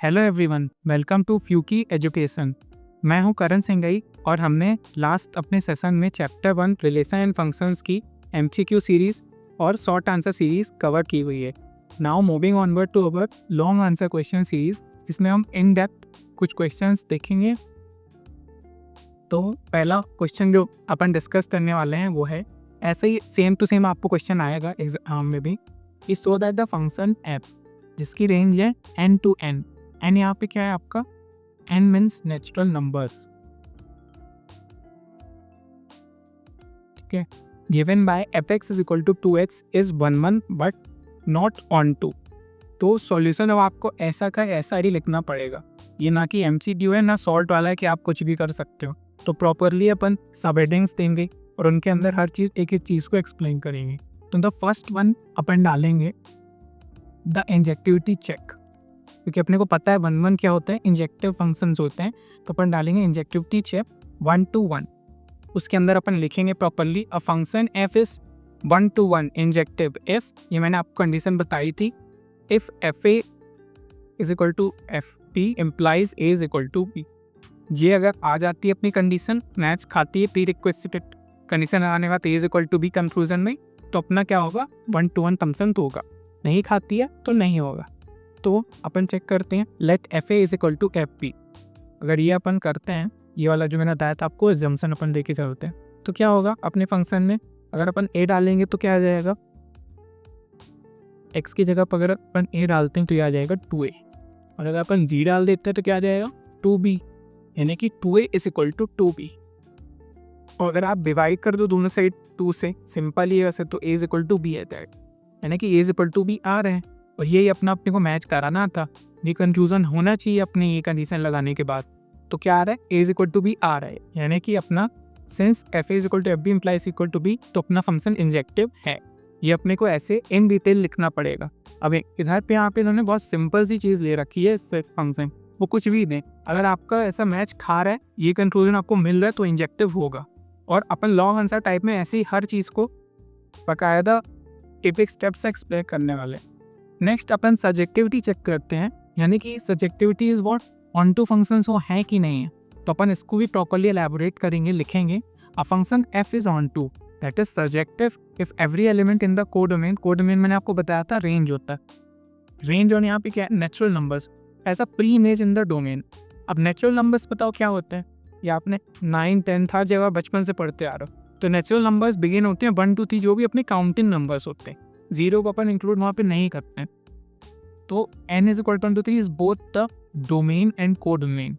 Hello everyone, welcome to फ्यूकी education. मैं हूं करण सिंघई और हमने लास्ट अपने सेशन में चैप्टर 1 रिलेशन एंड फंक्शंस की एमसीक्यू सीरीज और शॉर्ट आंसर सीरीज कवर की हुई है। Now moving onward to our long answer question series, जिसमें हम इन डेप्थ कुछ क्वेश्चंस देखेंगे। तो पहला क्वेश्चन जो अपन डिस्कस करने वाले हैं वो है, ऐसे ही सेम टू सेम आपको क्वेश्चन आएगा एग्जाम में भी, कि so that the function F जिसकी रेंज है n to n, एन यहाँ पे क्या है आपका, n मीन्स नेचुरल नंबर्स, ठीक है। Given by fx is equal to 2x is 1 1 but not on 2। तो सॉल्यूशन अब आपको ऐसा का ऐसा ही लिखना पड़ेगा। ये ना कि MCQ है ना सॉल्ट वाला है कि आप कुछ भी कर सकते हो। तो प्रॉपरली अपन सब हेडिंग्स देंगे और उनके अंदर हर चीज़ एक एक चीज़ को एक्सप्लेन करेंगे। तो द फर्स्ट वन अपन डालेंगे द इंजेक्टिविटी चेक, क्योंकि अपने को पता है 1 1 क्या होता है, इंजेक्टिव फंक्शंस होते हैं। तो अपन डालेंगे इंजेक्टिविटी चेक 1 to 1। उसके अंदर अपन लिखेंगे properly a function f is 1 to 1 injective if, ये मैंने आपको कंडीशन बताई थी, if fa is equal to fp implies a is equal to b। ये अगर आ जाती है अपनी कंडीशन, मैच खाती है प्री रिक्वेस्टेड कंडीशन आने का, a is equal to b conclusion में, तो अपना क्या होगा 1 to 1 फंक्शन तो होगा। नहीं खाती है तो नहीं होगा। तो अपन चेक करते हैं, let F A is equal to F P. अगर ये अपन करते हैं, ये वाला जो मैंने बताया था आपको एजम्पशन अपन लेके चलते हैं, तो क्या होगा अपने फंक्शन में, अगर अपन ए डालेंगे तो क्या आ जाएगा, एक्स की जगह पर अगर अपन ए डालते हैं तो ये आ जाएगा 2a, और अगर अपन जी डाल देते हैं तो क्या आ जाएगा 2b, यानी कि 2a is equal to 2b। और अगर आप डिवाइड कर दो दोनों साइड 2 से, सिंपल ही वैसे, तो a is equal to b आता है, यानी कि a is equal to b आ रहे हैं। और यही अपने को मैच कराना था, ये कंफ्यूजन होना चाहिए अपने ये कंडीशन लगाने के बाद। तो क्या आ रहा है, a is equal to b आ रहा है, यानी कि अपना since f is equal to F B implies equal to b, तो अपना फंक्शन इंजेक्टिव है। ये अपने को ऐसे इन डिटेल लिखना पड़ेगा। अब इधर पे यहाँ पे इन्होंने बहुत सिंपल सी चीज़ ले रखी है इससे फंक्शन, वो कुछ भी नहीं, अगर आपका ऐसा मैच खा रहा है, ये कंक्लूजन आपको मिल रहा है, तो इंजेक्टिव होगा। और अपन लॉन्ग आंसर टाइप में ऐसे ही हर चीज़ को बाकायदा एक स्टेप से एक्सप्लेन करने वाले। नेक्स्ट अपन सब्जेक्टिविटी चेक करते हैं, यानी कि subjectivity is what, onto functions वो है कि नहीं है। तो अपन इसको भी प्रॉपर्ली एलैबोरेट करेंगे, लिखेंगे a function f is onto that is subjective if every element in the codomain मैंने आपको बताया था रेंज होता है, रेंज और यहाँ पे क्या है natural numbers as a pre image in the domain. अब नेचुरल नंबर्स बताओ क्या होते हैं, या आपने 9 10 हर जगह बचपन से पढ़ते आ रहे हो। तो नेचुरल नंबर्स बिगिन होते हैं 1 2 3, जो भी अपने काउंटिंग नंबर्स होते हैं, जीरो को अपन इंक्लूड वहाँ पे नहीं करते हैं। तो n is equal to 3 is both the domain and codomain.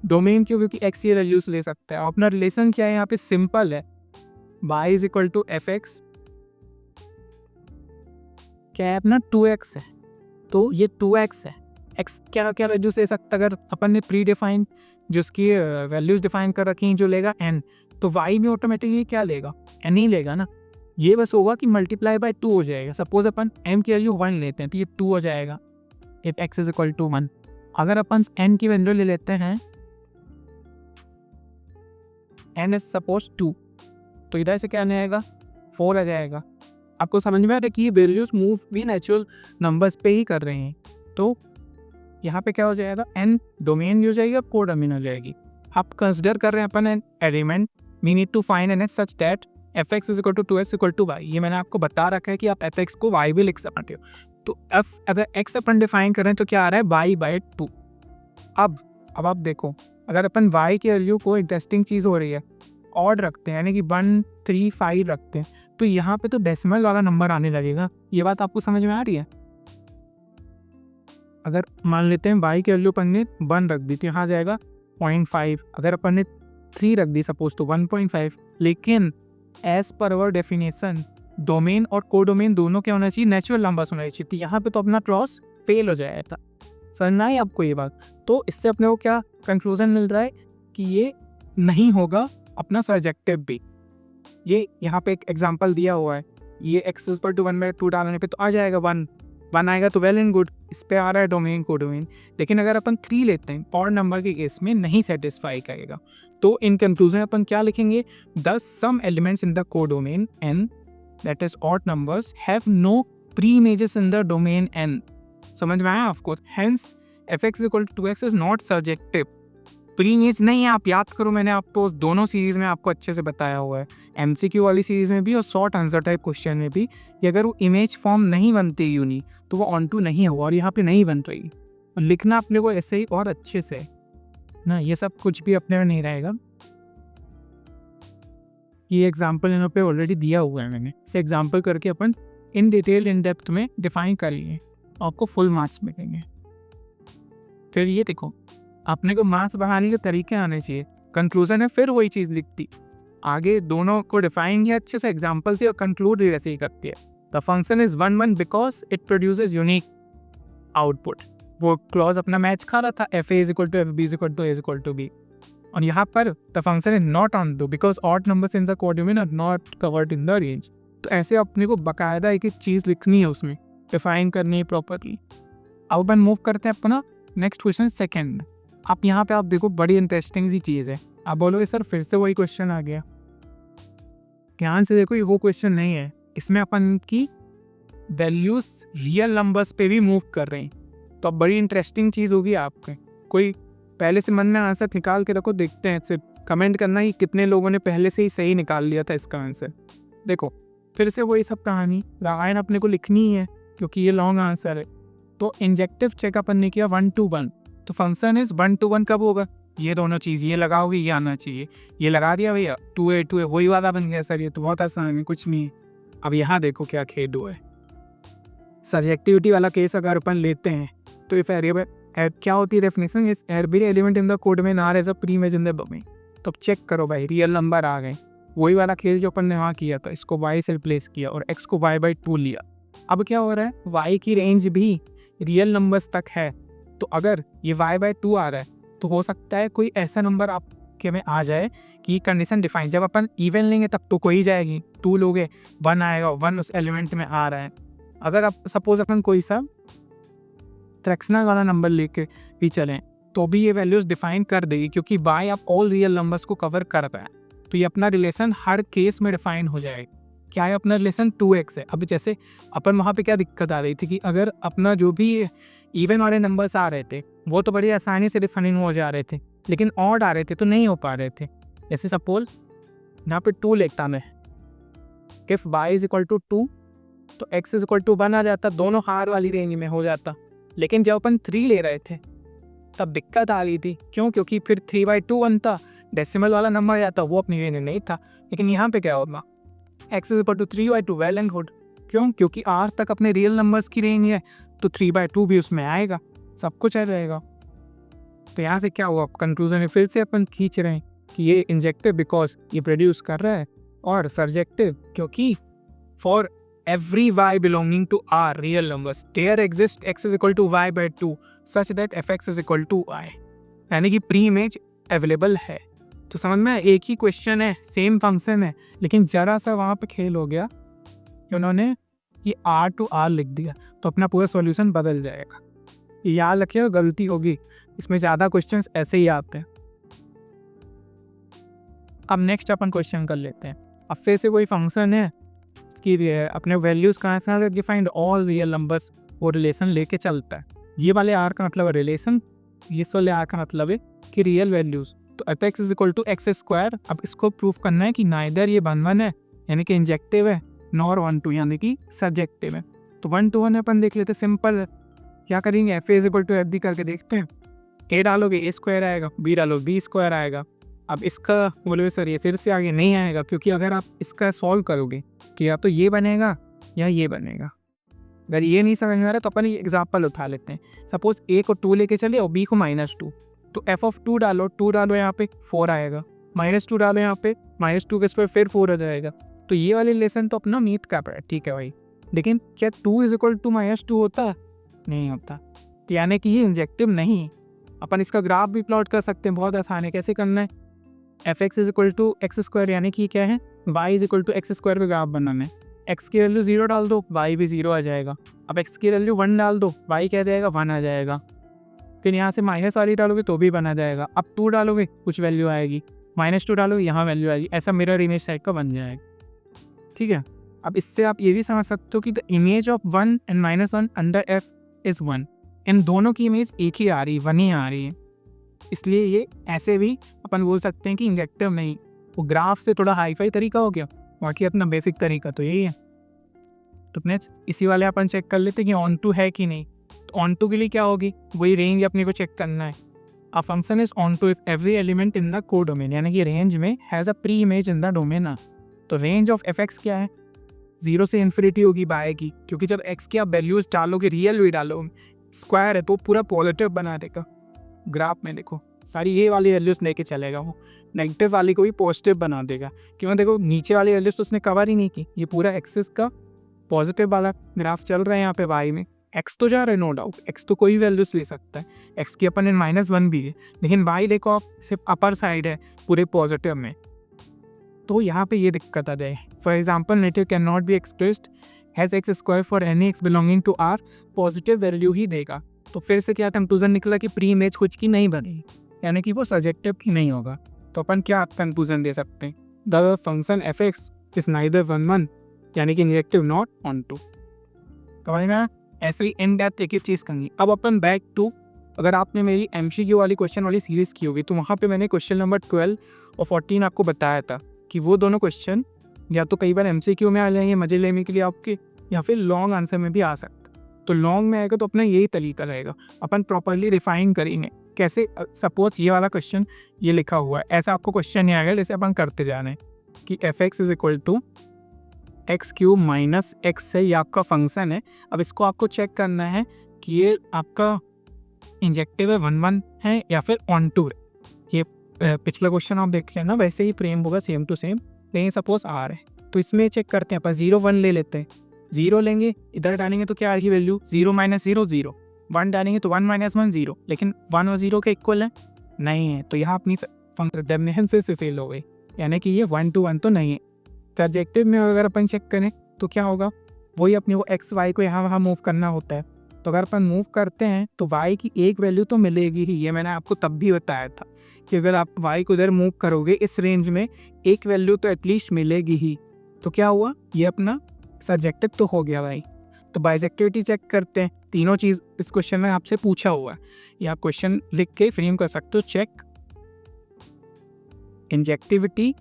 Domain क्यों, क्योंकि x ये वैल्यूज ले सकता है। अपना रिलेशन क्या है यहाँ पे, सिंपल है, y is equal to F X, क्या है अपना 2x है, तो ये 2x है। x क्या क्या वैल्यूज ले सकता है, अगर अपन ने प्री डिफाइन जो उसकी वैल्यूज डिफाइन कर रखी हैं जो लेगा n, तो y में ऑटोमेटिकली क्या लेगा, n ही लेगा ना। ये बस होगा कि मल्टीप्लाई बाय 2 हो जाएगा। सपोज अपन m की वैल्यू 1 लेते हैं तो ये 2 हो जाएगा if x is equal to 1। अगर अपन n की वैल्यू ले लेते हैं, n इज सपोज 2, तो इधर से क्या आने आएगा 4 आ जाएगा। आपको समझ में आ रहा है कि ये वैल्यूज मूव भी नेचुरल नंबर्स पे ही कर रहे हैं। तो यहाँ पे क्या हो जाएगा, n डोमेन भी हो जाएगी और कोडोमेन हो जाएगी। आप कंसिडर कर रहे हैं अपन an element, we need to find an h such that f x is equal to 2x equal to y. ये मैंने आपको बता रखा है कि आप एफ एक्स को वाई भी लिख सकते हो। तो एफ अगर एक्स अपन डिफाइन करें तो क्या आ रहा है वाई बाई 2। अब आप देखो, अगर अपन वाई की वैल्यू को इंटरेस्टिंग चीज़ हो रही है ऑड रखते हैं, यानी कि 1 3 5 रखते हैं, तो यहाँ पे तो डेसिमल वाला नंबर आने लगेगा। ये बात आपको समझ में आ रही है। अगर मान लेते हैं वाई की वैल्यू अपन ने 1 रख दी तो यहाँ जाएगा 0.5, अगर अपन ने 3 रख दी सपोज तो 1.5। लेकिन एज पर अवर डेफिनेशन डोमेन और कोडोमेन दोनों क्या होना चाहिए, नेचुरल नंबर्स होना चाहिए। तो यहाँ पे तो अपना क्रॉस फेल हो जाएगा। समझना है आपको ये बात। तो इससे अपने को क्या कंक्लूजन मिल रहा है कि ये नहीं होगा अपना सब्जेक्टिव भी। ये यहाँ पे एक एग्जांपल दिया हुआ है, ये x इज पर टू 1/2 डालने पे तो आ जाएगा 1 आएगा, तो वेल एंड गुड, इस पे आ रहा है डोमेन कोडोमेन। लेकिन अगर अपन 3 लेते हैं ऑड नंबर के केस में नहीं सेटिस्फाई करेगा। तो इन कंक्लूजन अपन क्या लिखेंगे, the some elements in the codomain n that is odd numbers have no preimage in the domain n। समझ में आया आपको। Hence F X equal to X is not surjective, preimage नहीं है। आप याद करो, मैंने आपको दोनों सीरीज़ में आपको अच्छे से बताया हुआ है, एमसीक्यू वाली सीरीज़ में भी और शॉर्ट आंसर टाइप क्वेश्चन में भी, कि अगर वो इमेज फॉर्म नहीं बनती यूनी तो वो ऑन टू नहीं हुआ, और यहाँ पे नहीं बन रही। और लिखना अपने को ऐसे ही और अच्छे से ना, ये सब कुछ भी अपने में नहीं रहेगा। ये एग्जाम्पल यहाँ पे ऑलरेडी दिया हुआ है मैंने, इसे एग्जाम्पल करके अपन इन डिटेल इन डेप्थ में डिफाइन कर लिए, आपको फुल मार्क्स मिलेंगे। फिर ये देखो, अपने को मार्क्स बढ़ाने के तरीके आने चाहिए। कंक्लूजन है फिर वही चीज़ लिखती, आगे दोनों को डिफाइन किया अच्छे से एग्जाम्पल से, और कंक्लूड भी वैसे ही करती है। The function is 1 1 because it produces unique output. वो क्लॉज अपना मैच खा रहा था, F A is equal to F B is equal to A is equal to B. और यहाँ पर the function is not onto because odd numbers in the codomain are not covered in the range. तो ऐसे अपने को बाकायदा एक चीज़ लिखनी है, उसमें डिफाइन करनी है प्रॉपरली। अब अपन मूव करते हैं अपना नेक्स्ट क्वेश्चन सेकेंड। आप यहाँ पे आप देखो, बड़ी इंटरेस्टिंग सी चीज़ है। आप बोलोगे सर फिर से वही क्वेश्चन आ गया। ध्यान से देखो, ये वो क्वेश्चन नहीं है, इसमें अपन की वैल्यूज रियल नंबर्स पे भी मूव कर रहे हैं। तो अब बड़ी इंटरेस्टिंग चीज़ होगी आपके। कोई पहले से मन में आंसर निकाल के रखो, देखते हैं, सिर्फ कमेंट करना कि कितने लोगों ने पहले से ही सही निकाल लिया था इसका आंसर। देखो फिर से वही सब कहानी, रामायण अपने को लिखनी है क्योंकि ये लॉन्ग आंसर है। तो इंजेक्टिव चेक अपन ने किया 1 to 1, तो फंक्शन इज 1 to 1 कब होगा? ये दोनों चीज़ ये लगाओगे, ये आना चाहिए, ये लगा दिया भैया, 2a वही वाला बन गया। सर ये तो बहुत आसान है, कुछ नहीं है। अब यहाँ देखो क्या खेद हुआ है। सब्जेक्टिविटी वाला केस अगर अपन लेते हैं तो इफ वेरिएबल क्या होती है definition, is every element in the code में are as a pre image in the domain. तो अब चेक करो भाई, रियल नंबर आ गए, वही वाला खेल जो अपन ने वहाँ किया था, इसको y से रिप्लेस किया और x को y/2 लिया। अब क्या हो रहा है, y की रेंज भी रियल नंबर्स तक है। तो अगर ये y/2 आ रहा है तो हो सकता है कोई ऐसा नंबर आपके में आ जाए कि कंडीशन डिफाइन, जब अपन इवन लेंगे तब तो कोई जाएगी, 2 लोगे 1 आएगा, 1 उस एलिमेंट में आ रहा है। अगर आप सपोज अपन कोई सा फ्रैक्शनल वाला नंबर लेके भी चलें तो भी ये वैल्यूज़ डिफाइन कर देगी, क्योंकि y आप ऑल रियल नंबर्स को कवर कर रहा है। तो ये अपना रिलेशन हर केस में डिफाइन हो जाएगा। क्या है अपना रिलेशन? 2x है। अब जैसे अपन वहाँ पे क्या दिक्कत आ रही थी कि अगर अपना जो भी इवन वाले नंबर्स आ रहे थे वो तो बड़ी आसानी से डिफाइन हो जा रहे थे, लेकिन ऑड आ रहे थे तो नहीं हो पा रहे थे। जैसे सपोज यहाँ पे 2 लिखता मैं, if y is equal to 2 तो x इज इक्वल टू 1 आ जाता, दोनों हार वाली रेंज में हो जाता। लेकिन जब अपन 3 ले रहे थे तब दिक्कत आ रही थी। क्यों? क्योंकि फिर 3/2 बनता, डेसिमल वाला नंबर आता, वो अपनी रेंज में नहीं था। लेकिन यहाँ पे क्या होगा, x is equal to 3/2 well and good. क्यों? क्योंकि r तक अपने रियल नंबर्स की रेंज है, तो 3/2 भी उसमें आएगा, सब कुछ आ जाएगा। तो यहाँ से क्या हुआ, कंक्लूजन में फिर से अपन खींच रहे हैं कि ये इंजेक्टिव बिकॉज ये प्रोड्यूस कर रहा है, और सर्जेक्टिव क्योंकि for every y belonging to r real numbers there exists x is equal to y/2 such that fx is equal to y, यानी कि प्री इमेज अवेलेबल है। तो समझ में, एक ही क्वेश्चन है, सेम फंक्शन है, लेकिन जरा सा वहाँ पे खेल हो गया कि उन्होंने ये r to r लिख दिया, तो अपना पूरा सॉल्यूशन बदल जाएगा। ये याद रखिए, गलती होगी, इसमें ज़्यादा क्वेश्चंस ऐसे ही आते हैं। अब नेक्स्ट अपन क्वेश्चन कर लेते हैं। अब फिर से कोई फंक्शन है, इसकी अपने वैल्यूज़ कहाँ से डिफाइंड ऑल रियल नंबर्स, वो रिलेशन लेके चलता है। ये वाले आर का मतलब है रिलेशन, ये वाले आर का मतलब है कि रियल वैल्यूज़। तो F x is equal to X square. अब इसको प्रूफ करना है कि नाइदर ये 1 1 है यानी कि इंजेक्टिव है, नॉर 1 2 यानी कि सब्जेक्टिव है। तो 1 to 1 अपन देख लेते, सिंपल है। क्या करेंगे, F A is equal to F B करके देखते हैं। ए डालोगे ए स्क्वायर आएगा, बी डालो बी स्क्वायर आएगा। अब इसका बोलोगे सर ये सिर से आगे नहीं आएगा, क्योंकि अगर आप इसका सॉल्व करोगे कि या तो ये बनेगा या ये बनेगा। अगर ये नहीं समझ में आ रहा तो अपन ये एग्जाम्पल उठा लेते हैं। सपोज ए को 2 लेके चले और बी को -2, तो एफ ऑफ 2 डालो, 2 डालो यहाँ पे 4 आएगा, -2 डालो यहाँ पे, -2 के स्क्वायर फिर 4 हो जाएगा। तो ये वाले लेसन तो अपना मीट कर रहा है, ठीक है भाई। लेकिन क्या 2 इज इक्वल टू -2 होता? नहीं होता। तो यानी कि ये इंजेक्टिव नहीं। अपन इसका ग्राफ भी प्लॉट कर सकते हैं, बहुत आसान है। कैसे करना है, F x is equal to X square यानी कि क्या है, y is equal to X square पे ग्राफ बनाना है। x की वैल्यू 0 डाल दो, y भी 0 आ जाएगा। अब x की वैल्यू 1 डाल दो, y क्या जाएगा, 1 आ जाएगा। फिर यहाँ से माइनस वाली डालोगे तो भी बना जाएगा। अब 2 डालोगे कुछ वैल्यू आएगी, -2 डालोगे यहाँ वैल्यू आएगी। ऐसा मिरर इमेज टाइप का बन जाएगा, ठीक है। अब इससे आप ये भी समझ सकते हो कि the image of 1 and -1 under f is 1, इन दोनों की इमेज एक ही आ रही, वन ही आ रही है, इसलिए ये ऐसे भी अपन बोल सकते हैं कि इंजेक्टिव नहीं। वो ग्राफ से थोड़ा हाईफाई तरीका हो गया, बाकी अपना बेसिक तरीका तो यही है। तो नेक्स्ट इसी वाले अपन चेक कर लेते हैं कि ऑन टू है कि नहीं। तो ऑन टू के लिए क्या होगी, वही रेंज अपने को चेक करना है। A function is onto if every element in the codomain, यानी कि रेंज में has a pre image in the domain. तो रेंज ऑफ एफ एक्स क्या है, 0 से इन्फिनिटी होगी बाय की, क्योंकि जब एक्स की आप वैल्यूज डालोगे, रियल भी डालो, स्क्वायर है तो पूरा पॉजिटिव बना देगा। ग्राफ में देखो सारी ये वाली वैल्यूज लेके चलेगा, वो नेगेटिव वाली को भी पॉजिटिव बना देगा। क्यों, देखो नीचे वाली वैल्यूज तो उसने कवर ही नहीं की, ये पूरा एक्सिस का पॉजिटिव वाला ग्राफ चल रहा है यहाँ पे वाई में। एक्स तो जा रहा है नो डाउट, एक्स तो कोई वैल्यूज ले सकता है, एक्स की अपन -1 भी है, लेकिन वाई देखो आप सिर्फ अपर साइड है पूरे पॉजिटिव में, तो यहाँ पे ये दिक्कत आ जाए। For example native can not be expressed has x square for any x belonging to R, positive value ही देगा। तो फिर से क्या कंक्लूजन निकला कि प्री इमेज कुछ की नहीं बनी, यानी कि वो सब्जेक्टिव की नहीं होगा। तो अपन क्या कंक्लूजन दे सकते हैं, the function F x is neither 1 यानी कि इंजेक्टिव नॉट ऑन टू। समझ में ऐसे ही इन डेप्थ एक ही चीज़ करेंगे। अब अपन बैक टू, अगर आपने मेरी MCQ वाली क्वेश्चन वाली सीरीज़ की होगी तो वहाँ पे मैंने क्वेश्चन नंबर 12 और 14 आपको बताया था कि वो दोनों क्वेश्चन या तो कई बार MCQ में आ जाएंगे मजे लेने के लिए आपके, या फिर लॉन्ग आंसर में भी आ सकता। तो लॉन्ग में आएगा तो अपना यही तरीका रहेगा, अपन प्रॉपरली रिफाइन करेंगे कैसे। सपोज ये वाला क्वेश्चन ये लिखा हुआ है, ऐसा आपको क्वेश्चन नहीं आएगा, जैसे अपन करते जा रहे हैं कि F x is equal to x³ minus X है, ये आपका फंक्शन है। अब इसको आपको चेक करना है कि ये आपका इंजेक्टिव है 1 है या फिर ऑन टू है। ये पिछला क्वेश्चन आप देख लेना, वैसे ही फ्रेम होगा सेम टू सेम, लेकिन सपोज आर है तो इसमें चेक करते हैं अपन 0 1 ले लेते हैं। 0 लेंगे, इधर डालेंगे तो क्या आएगी वैल्यू 0 - 0 0, 1 डालेंगे तो 1 - 1 0, लेकिन 1 और 0 के इक्वल है नहीं है, तो यहाँ अपनी डेफिनेशन से फेल हो गई, यानी कि ये 1 to 1 तो नहीं है। सब्जेक्टिव में अगर अपन चेक करें तो क्या होगा, वही अपने को एक्स वाई को यहाँ वहाँ मूव करना होता है। तो अगर अपन मूव करते हैं तो वाई की एक वैल्यू तो मिलेगी ही, ये मैंने आपको तब भी बताया था कि अगर आप वाई को इधर मूव करोगे इस रेंज में एक वैल्यू तो एटलीस्ट मिलेगी ही। तो क्या हुआ, ये अपना सब्जेक्टिव तो हो गया भाई। तो बाइजेक्टिविटी चेक करते हैं, तीनों चीज़ इस क्वेश्चन में आपसे पूछा हुआ है, या आप क्वेश्चन लिख के फ्रेम कर सकते हो। चेक इंजेक्टिविटी,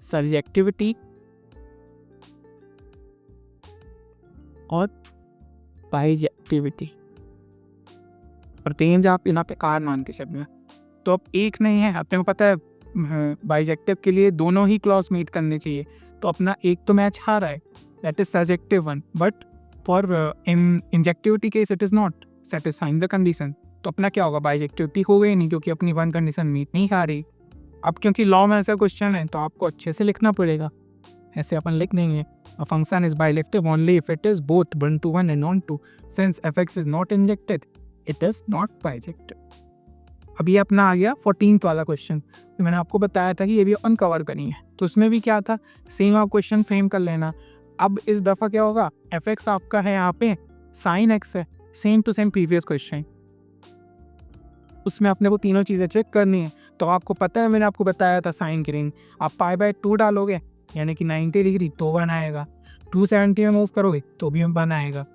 सब्जेक्टिविटी और बाइजेक्टिविटी, और रेंज आप यहाँ पे कार मान के चलिए। तो अब एक नहीं है, अपने को पता है बाइजेक्टिव के लिए दोनों ही क्लॉज मीट करने चाहिए, तो अपना एक तो मैच आ रहा है, that is subjective 1, but for in injectivity case it is not satisfying the condition. तो अपना क्या होगा, बाइजेक्टिविटी हो गई नहीं क्योंकि अपनी 1 कंडीशन मीट नहीं खा रही। अब क्योंकि लॉ में ऐसा क्वेश्चन है तो आपको अच्छे से लिखना पड़ेगा, ऐसे अपन लिख देंगे a function is bijective only if it is both 1 to 1 and onto, since F x is not injected it is not bijective. अब ये अपना आ गया 14th वाला क्वेश्चन, तो मैंने आपको बताया था कि ये भी अपन कवर करेंगे। तो उसमें भी क्या था, सेम आप क्वेश्चन फ्रेम कर लेना। अब इस दफ़ा क्या होगा, एफ एक्स आपका है यहाँ पे साइन एक्स है, same to same previous question, उसमें अपने को तीनों चीज़ें चेक करनी है। तो आपको पता है मैंने आपको बताया था साइन की रेंज, आप π/2 डालोगे यानी कि 90 डिग्री तो 1 आएगा, 270 में मूव करोगे तो भी 1 आएगा,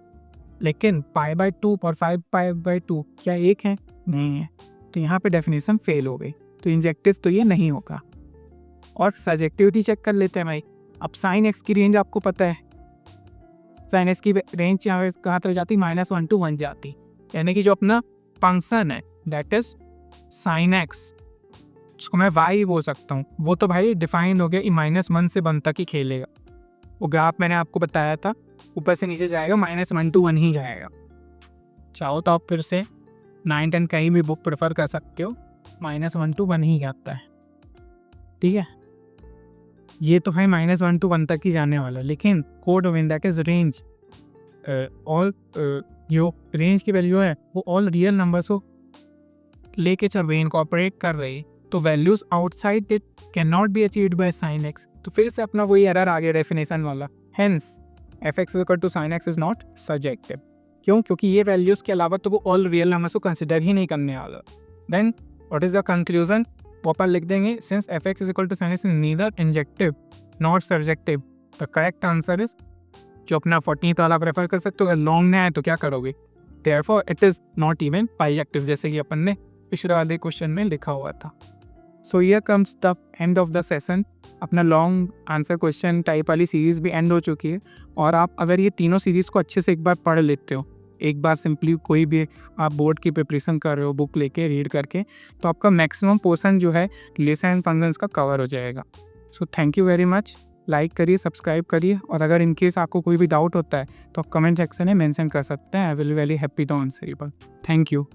लेकिन π/2 और 5π/2 क्या एक है, नहीं है। तो यहाँ पे डेफिनेशन फेल हो गई, तो इंजेक्टिव तो ये नहीं होगा। और सब्जेक्टिविटी चेक कर लेते हैं भाई। अब साइन एक्स की रेंज आपको पता है, साइन एक्स की रेंज यहाँ कहाँ तक जाती, -1 to 1 जाती, यानी कि जो अपना फंक्शन है दैट इज साइन एक्स, जिसको मैं वाई बोल सकता हूँ, वो तो भाई डिफाइन हो गया कि -1 से 1 तक ही खेलेगा। वो ग्राफ मैंने आपको बताया था, ऊपर से नीचे जाएगा, -1 to 1 ही जाएगा। चाहो तो आप फिर से 9 10 कहीं भी बुक प्रेफर कर सकते हो, -1 to 1 ही आता है, ठीक है। ये तो है -1 to 1 तक ही जाने वाला, लेकिन code of that is range, all जो रेंज की वैल्यू है वो ऑल रियल नंबर्स को लेके चल रही है, इनकॉर्पोरेट कर रही है, तो values outside it can not be achieved by sine x. तो फिर से अपना वही एरर आ गया डेफिनेशन वाला, hence F X equal to sine X is not subjective. क्यों, क्योंकि ये वैल्यूज़ के अलावा तो वो ऑल रियल नंबर्स को कंसिडर ही नहीं करने वाला। Then what is the conclusion, वो अपन लिख देंगे, since F x is equal to sine X is neither injective not subjective, the correct answer is जो अपना 14th वाला प्रेफर कर सकते हो। अगर लॉन्ग ना है तो क्या करोगे? Therefore it is not even bijective, जैसे कि अपन ने पिछले वाले क्वेश्चन में लिखा हुआ था। So here comes the end of the session. अपना लॉन्ग आंसर क्वेश्चन टाइप वाली सीरीज़ भी एंड हो चुकी है। और आप अगर ये तीनों सीरीज़ को अच्छे से एक बार पढ़ लेते हो, एक बार सिंपली कोई भी आप बोर्ड की प्रिपरेशन कर रहे हो बुक लेके रीड करके, तो आपका मैक्सिमम पोर्शन जो है रिलेशन एंड फंक्शंस का कवर हो जाएगा। So thank you very much. Like करिए, सब्सक्राइब करिए, और अगर इन केस आपको कोई भी डाउट होता है तो आप कमेंट सेक्शन में मेंशन कर सकते हैं। I will very happy to answer you. Thank you.